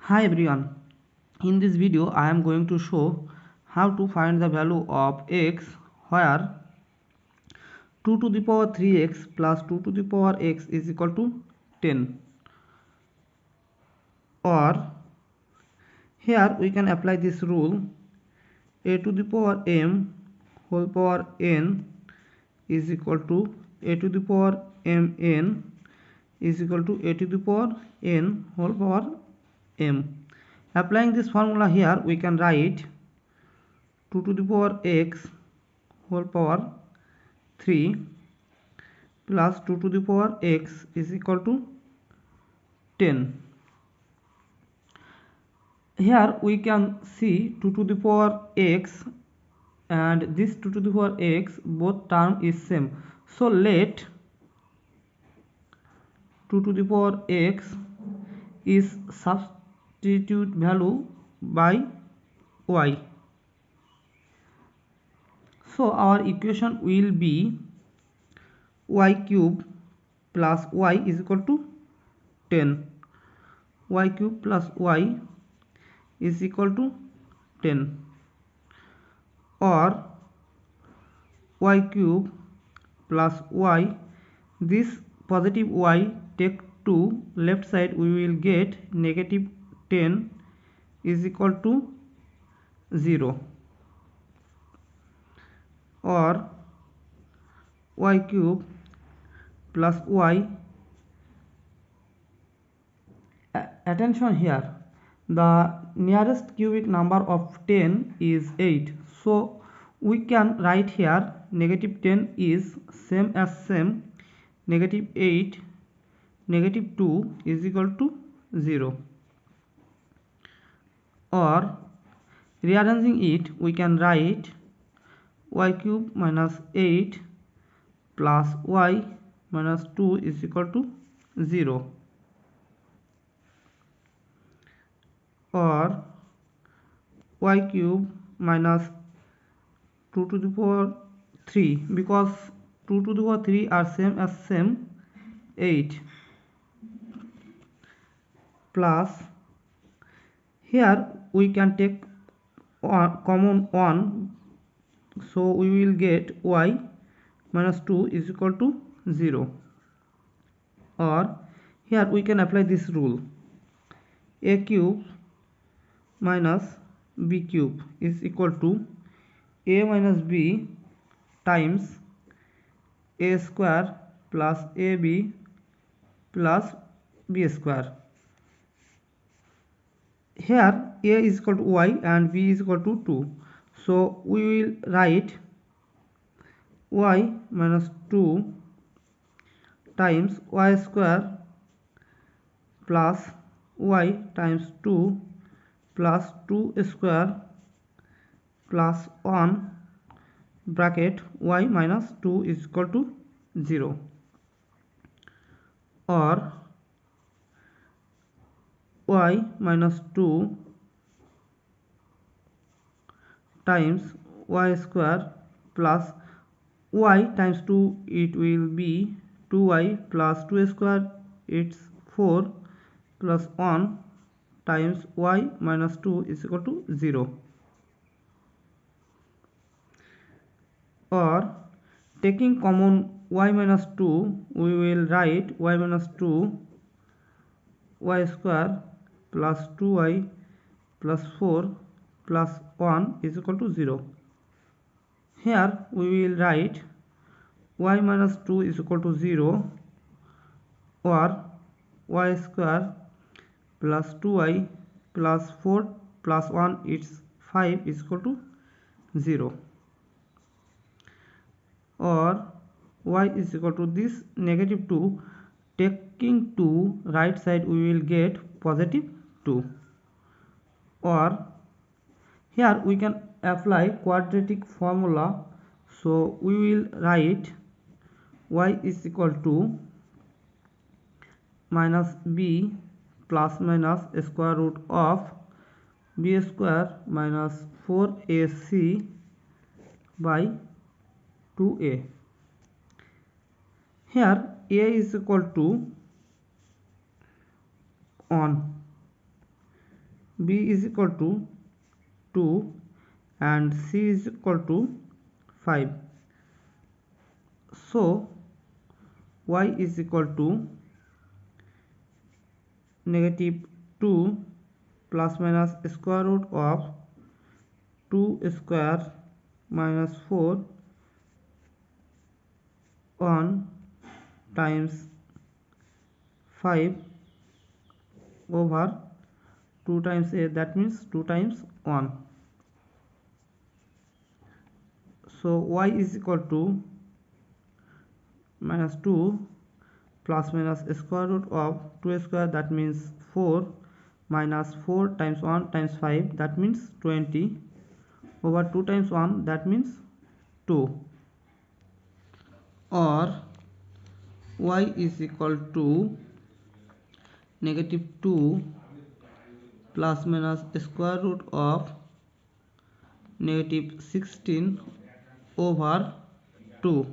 Hi everyone, in this video I am going to show how to find the value of x where 2 to the power 3x plus 2 to the power x is equal to 10, or here we can apply this rule: a to the power m whole power n is equal to a to the power mn is equal to a to the power n whole power m. Applying this formula here, we can write 2 to the power x whole power 3 plus 2 to the power x is equal to 10. Here we can see 2 to the power x and this 2 to the power x, both term is same. So let 2 to the power x is substitute value by y. So our equation will be y cube plus y is equal to 10. Y cube plus y is equal to 10, or y cube plus y, this positive y take to left side, we will get negative 10 is equal to 0, or y cube plus y. Attention here, the nearest cubic number of 10 is 8, so we can write here negative 10 is same as same, negative 8 negative 2 is equal to 0, or rearranging it, we can write y cube minus 8 plus y minus 2 is equal to 0, or y cube minus 2 to the power 3, because 2 to the power 3 are same as same, 8 plus, here we can take common 1, so we will get y minus 2 is equal to 0, or here we can apply this rule: a cube minus b cube is equal to a minus b times a square plus ab plus b square. Here a is equal to y and b is equal to 2, so we will write y minus 2 times y square plus y times 2 plus 2 square plus 1 bracket y minus 2 is equal to 0, or y minus 2 times y square plus y times 2, it will be 2y plus 2 square, it's 4 plus 1 times y minus 2 is equal to 0, or taking common y minus 2, we will write y minus 2 y square plus 2y plus 4 plus 1 is equal to 0. Here we will write y minus 2 is equal to 0, or y square plus 2y plus 4 plus 1, it's 5 is equal to 0, or y is equal to this negative 2, taking to right side we will get positive 2, or here we can apply quadratic formula, so we will write y is equal to minus b plus minus square root of b square minus 4ac by 2a. Here a is equal to 1, b is equal to 2 and c is equal to 5. So y is equal to -2 plus minus square root of 2 square minus 4 1 times 5 over 2 times a, that means 2 times 1. So y is equal to -2 plus minus square root of 2 square, that means 4, minus 4 times 1 times 5, that means 20, over 2 times 1, that means 2, or y is equal to -2 plus minus square root of -16 over 2,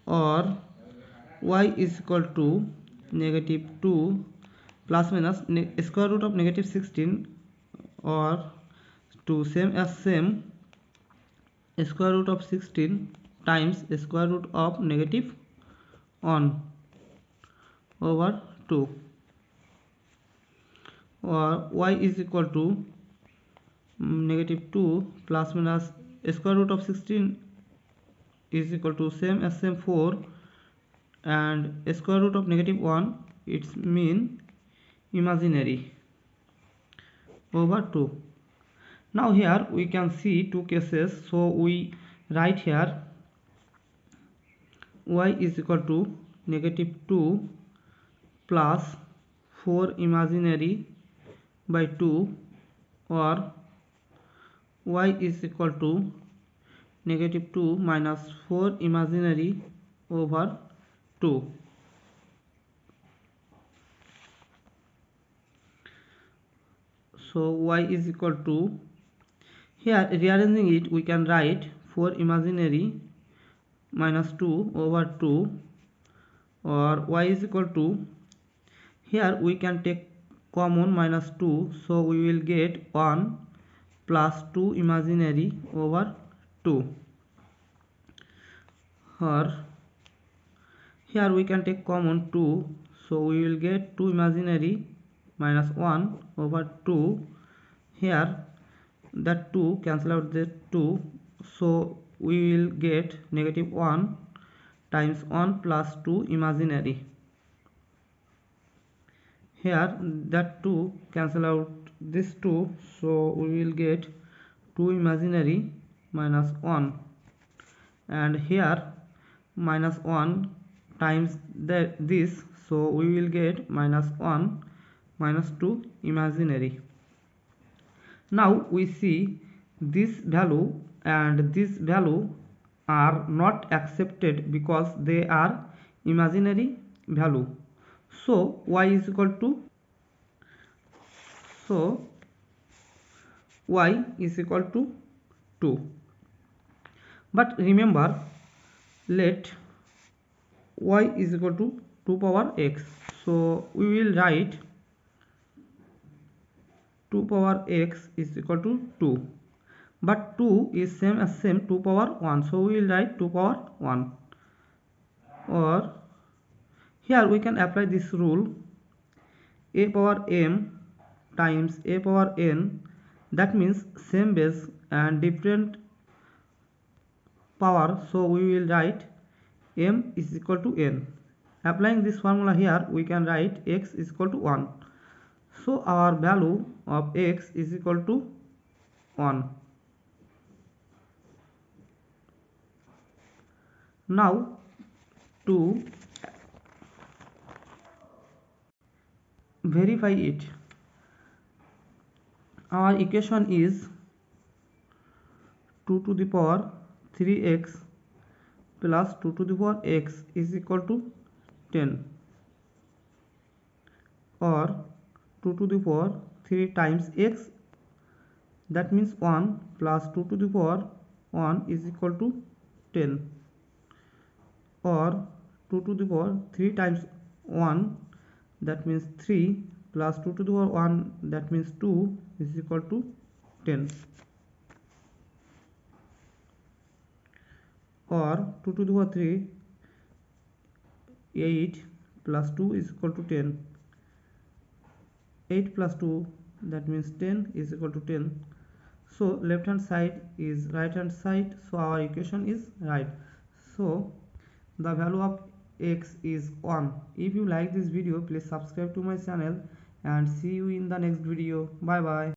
or y is equal to -2 plus minus square root of -16, or to same as same, square root of 16 times square root of -1 over 2, or y is equal to -2 plus minus square root of 16 is equal to same as same 4, and square root of -1, it's mean imaginary, over 2. Now here we can see two cases, so we write here y is equal to -2 plus 4 imaginary by 2, or y is equal to -2 minus 4 imaginary over 2. So y is equal to, here rearranging it, we can write 4 imaginary minus 2 over 2, or y is equal to, here we can take common -2, so we will get 1 plus 2 imaginary over 2, or here we can take common 2, so we will get 2 imaginary minus 1 over 2. Here that 2 cancel out the 2, so we will get -1 times 1 plus 2 imaginary. Here that 2 cancel out this 2, so we will get 2 imaginary minus 1, and here -1 times this, so we will get -1 minus 2 imaginary. Now we see this value and this value are not accepted because they are imaginary value. So y is equal to, so y is equal to 2. But remember, let y is equal to 2 power x. So we will write 2 power x is equal to 2. But 2 is same as same 2 power 1. So we will write 2 power 1. Or here we can apply this rule, a power m times a power n, that means same base and different power, so we will write m is equal to n. Applying this formula here, we can write x is equal to 1. So our value of x is equal to 1. Now to verify it, our equation is 2 to the power 3x plus 2 to the power x is equal to 10, or 2 to the power 3 times x, that means 1 plus 2 to the power 1 is equal to 10, or 2 to the power 3 times 1, that means 3 plus 2 to the power 1, that means 2, is equal to 10, or 2 to the power 3, 8 plus 2 is equal to 10. 8 plus 2, that means 10, is equal to 10. So left hand side is right hand side, so our equation is right. So the value of x is 1. If you like this video, please subscribe to my channel and see you in the next video. Bye bye.